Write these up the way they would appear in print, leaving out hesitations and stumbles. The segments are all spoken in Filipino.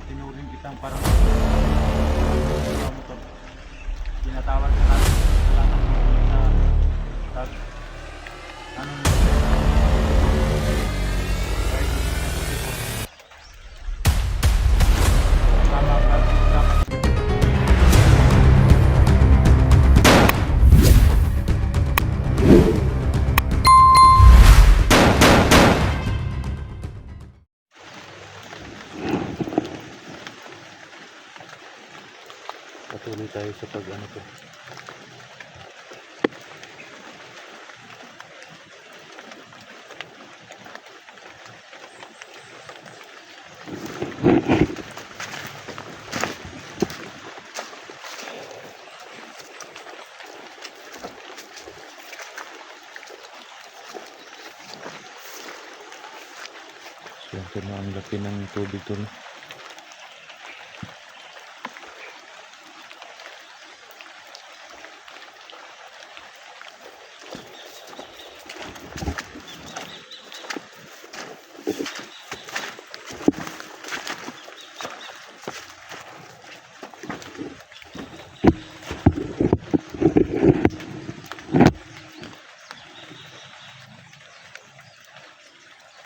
Tinuring kitang parang motor. Tinatawag ka natin wala nang sa tag anong tama ka tama. Patuloy tayo sa pag-ano to. Siyempre na ang laki ng tubig to, no?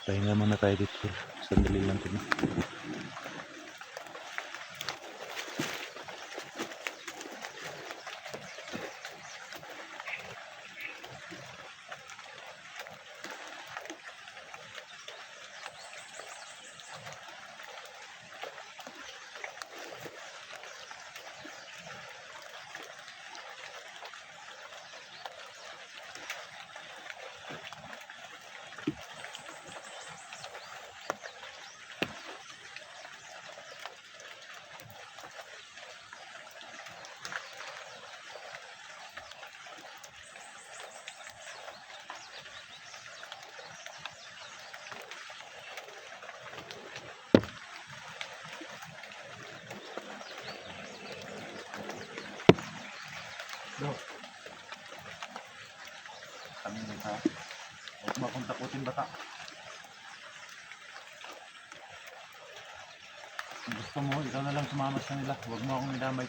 Pahinga muna tayo dito. Sandali lang ito. Kami nito. Huwag mo akong takutin, bata. Kung gusto mo, ikaw na lang sumama sa nila. Huwag mo akong idamay.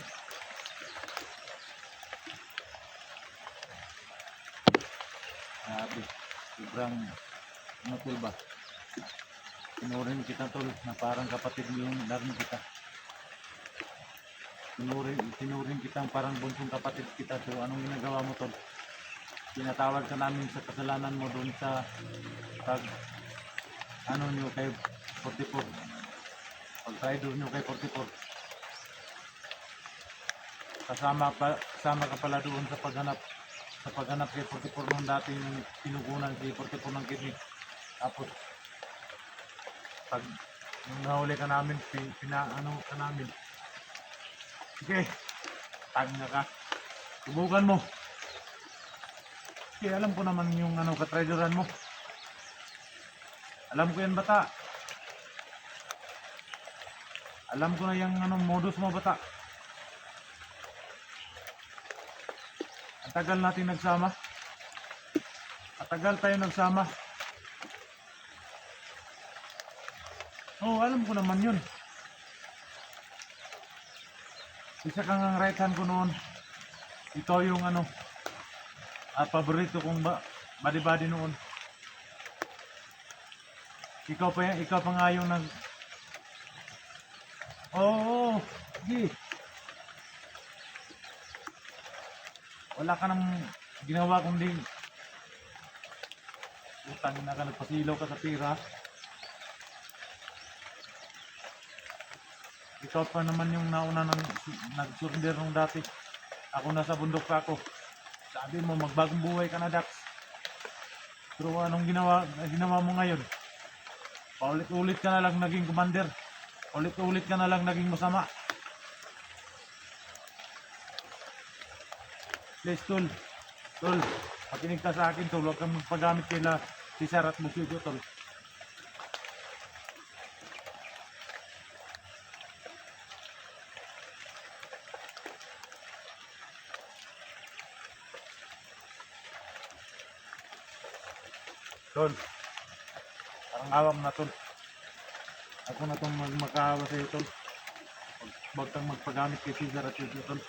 Grabe. Sobrang ano tol ba? Tinuring kita tol na parang kapatid mo yung darno kita. Tinuring kitang parang bunsong kapatid kita. So anong ginagawa mo tol? Tinatawag ka namin sa kasalanan mo doon sa pag ano nyo kay 44, pag rider nyo kay 44. Kasama ka pala doon sa paghanap kay 44 nung dati yung tinugunan si 44 ng kidney. Tapos pag nung nahuli ka namin pinaano ka namin, sige tag na ka, subukan mo. Alam ko naman yung ano katreasuran mo. Alam ko yan bata. Alam ko na yung ano modus mo bata. Ang tagal natin nagsama. Matagal tayo nagsama. Oo, alam ko naman yun. Isa kang ang right hand ko noon. Ito yung ano paborito kong body noon. Ikaw pa nga yung nag Oo, sige. Wala ka nang ginawa kundi utang na ka, nagpasilaw ka sa pira. Ikaw pa naman yung nauna nag-surrender nung dati. Ako nasa bundok pa ako. Sabi mo magbagong buhay ka na, Dax. Pero anong ginawa mo ngayon? Paulit-ulit ka na lang naging commander. Ulit-ulit ka na lang naging masama. Please, tol. Tol, pakinig ka sa akin, tol. Huwag kang magpagamit kila Cesar at Musyogo, tol. Tol, Ang awam na tol. Ako na itong magmakaawa sa iyo tol. Huwag kang magpagamit kay Cesar at Cesar tol.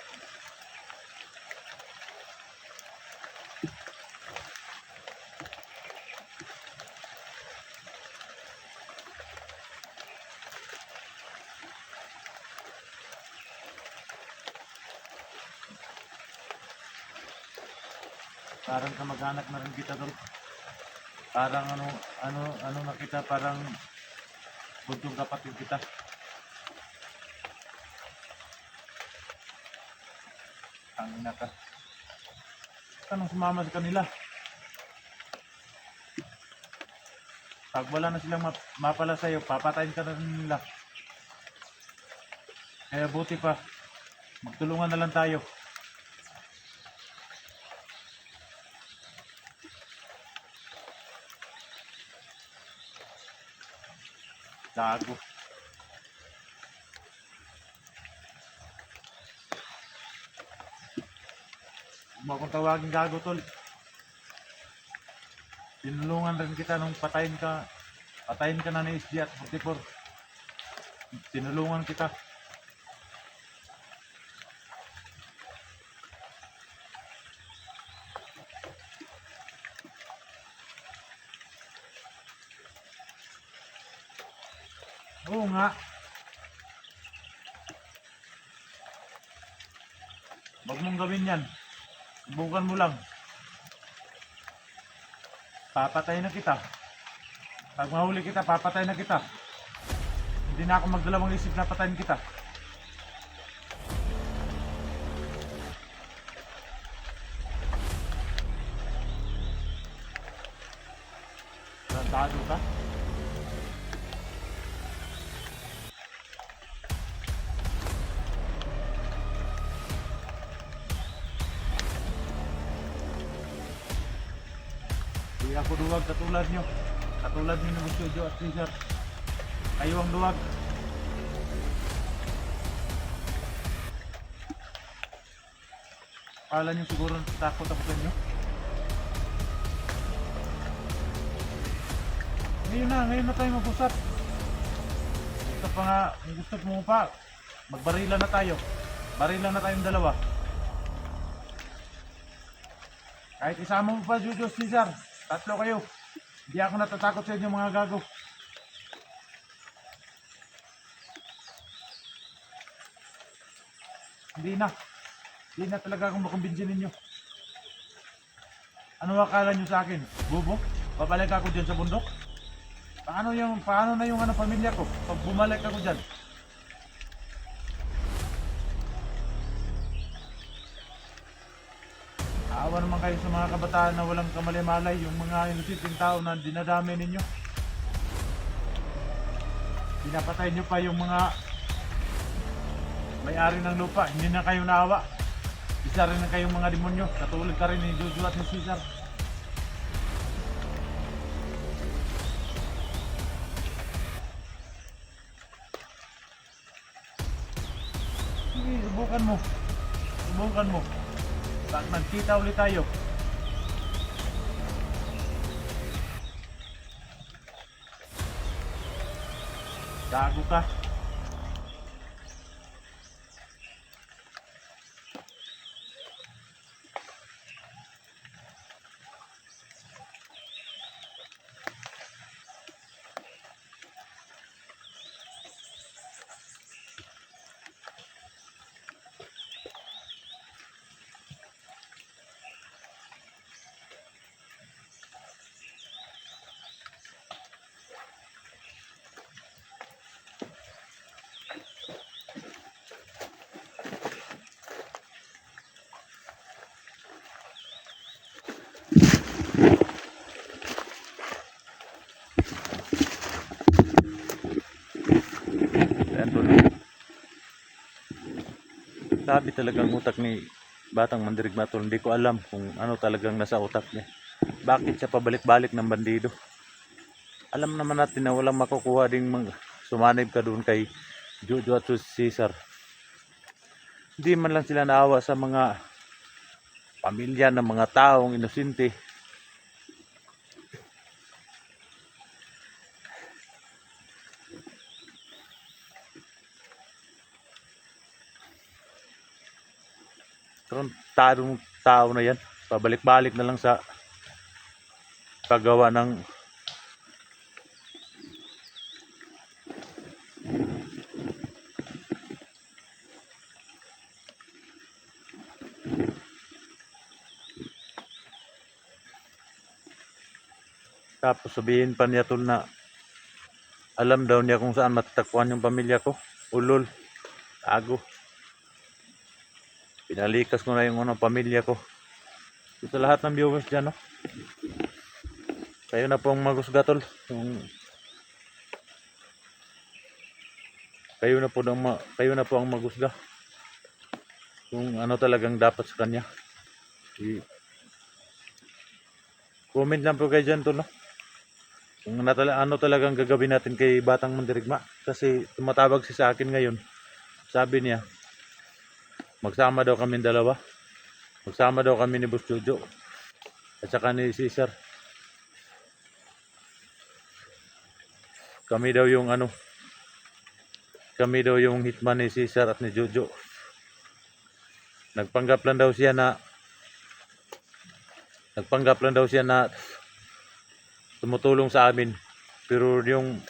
Parang kamag-anak na rin kita tol. Parang ano na kita, parang buntong kapatid kita. Ang ina ka. Anong sumama sa kanila? Pag wala na silang mapala sa'yo, papatayin ka na rin nila. Kaya buti pa, magtulungan na lang tayo. Gago. Huwag mo akong tawagin gago tol. Tinulungan rin kita nung patayin ka na ni SG at 44. Tinulungan kita. Oo nga. Huwag mong gawin yan. Subukan mo lang. Papatay na kita. Pag mahuli kita, papatay na kita. Hindi na ako magdalawang isip na patayin kita. Tratado ka? Hindi ako duwag katulad nyo. Katulad nyo ng Studio at Cesar. Kayo ang duwag. Akala nyo siguro takot ako sa inyo. Ngayon na tayo mag-usap. Gusto pa nga, gusto mo pa. Magbarilan na tayo. Barilan na tayong dalawa. Kahit isama mo pa Jojo Cesar, tatlo kayo. Hindi ako natatakot sa inyo mga gago. Hindi na talaga akong makumbinsin ninyo. Ano akala nyo sa akin? Bubo? Babalik ako dyan sa bundok? Paano na yung pamilya ko pag bumalik ako dyan? Awa naman kayo sa mga kabataan na walang kamali-malay, yung mga inusiting tao na dinadami ninyo. Pinapatay nyo pa yung mga may-ari ng lupa, hindi na kayo naawa. Isa rin na kayong mga demonyo, katulad ka rin ni Jojo at ni Cesar. Sige, subukan mo. Pag nagkita ulit tayo, gago ka. Sabi talagang utak ni Batang Mandirigma tol. Hindi ko alam kung ano talagang nasa utak niya. Bakit siya pabalik-balik ng bandido? Alam naman natin na walang makukuha ding sumanib ka doon kay Jojo at Cesar. Hindi man lang sila naawa sa mga pamilya ng mga taong inosente. tarong tao na yan. Pabalik-balik na lang sa paggawa ng tapos sabihin pa niya tol na alam daw niya kung saan matatagpuan yung pamilya ko. Ulol, tago. Pinalikas ko na yung pamilya ko. So, sa lahat ng viewers dyan, no? Kayo na po ang magusga tol. Kayo na po ang magusga. Kung ano talagang dapat sa kanya. Comment lang po kayo dyan tol, no? Kung ano talagang gagawin natin kay Batang Mandirigma. Kasi tumatawag siya sa akin ngayon. Sabi niya, magsama daw kami dalawa. Magsama daw kami ni Boss Jojo. At saka ni Cesar. Kami daw yung hitman ni Cesar at ni Jojo. Nagpanggap lang daw siya na tumutulong sa amin. Pero yung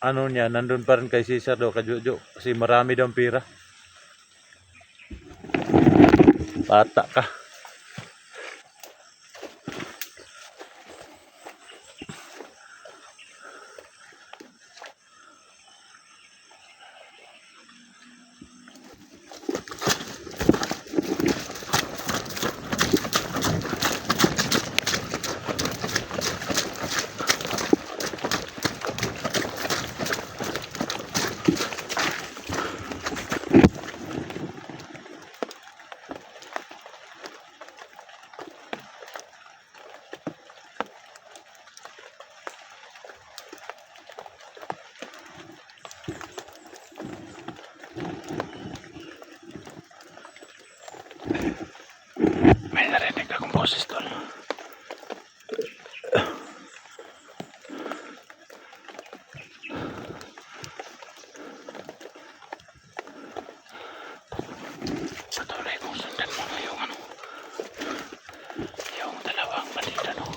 niya, nandun pa rin kay Cesar daw, kay Jojo. Kasi marami daw pera. Bata ka. May narinig akong boses tol. Patuloy kong sundan mo na yung dalawang bandida, no?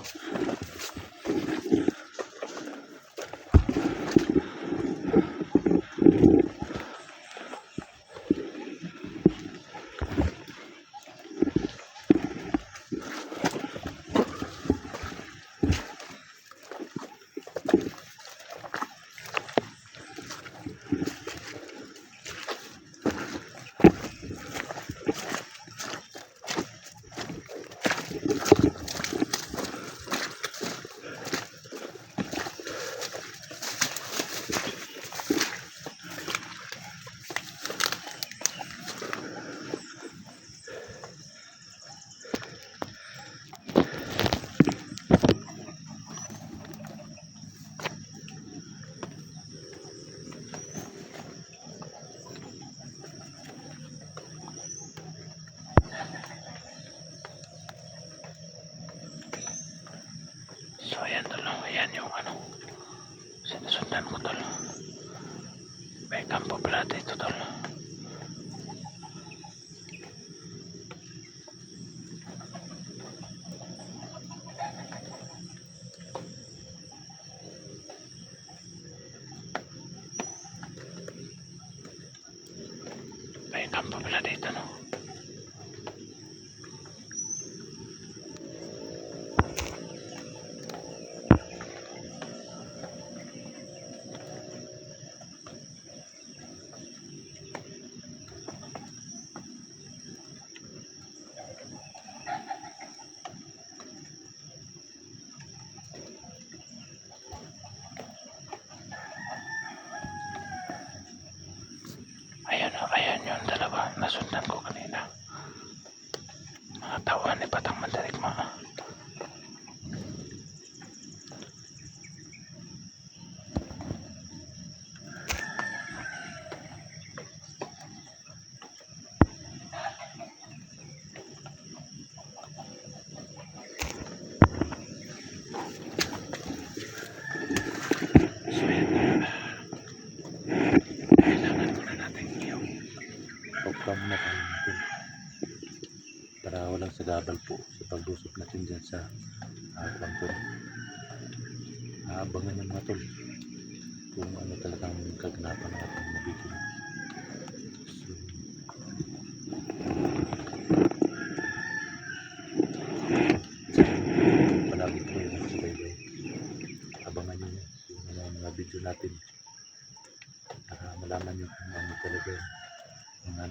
So ayan tol, ayan yung sinusundan ko tol. May kampo pala dito tol. May kampo pala dito, no? Ayan yung dalawa nasundan ko kanina. Mga tauhan ni Batang Mandirigma. So ayan, kailangan muna natin yung program na natin. sagabal po sa paglusot natin dyan sa Quantum. Abangan yung mga tol kung ano talagang kaganapan ng ating mga video. So, palagi po yung nagsubaybay. Abangan nyo yung mga video natin para malaman nyo kung ano talaga yung mga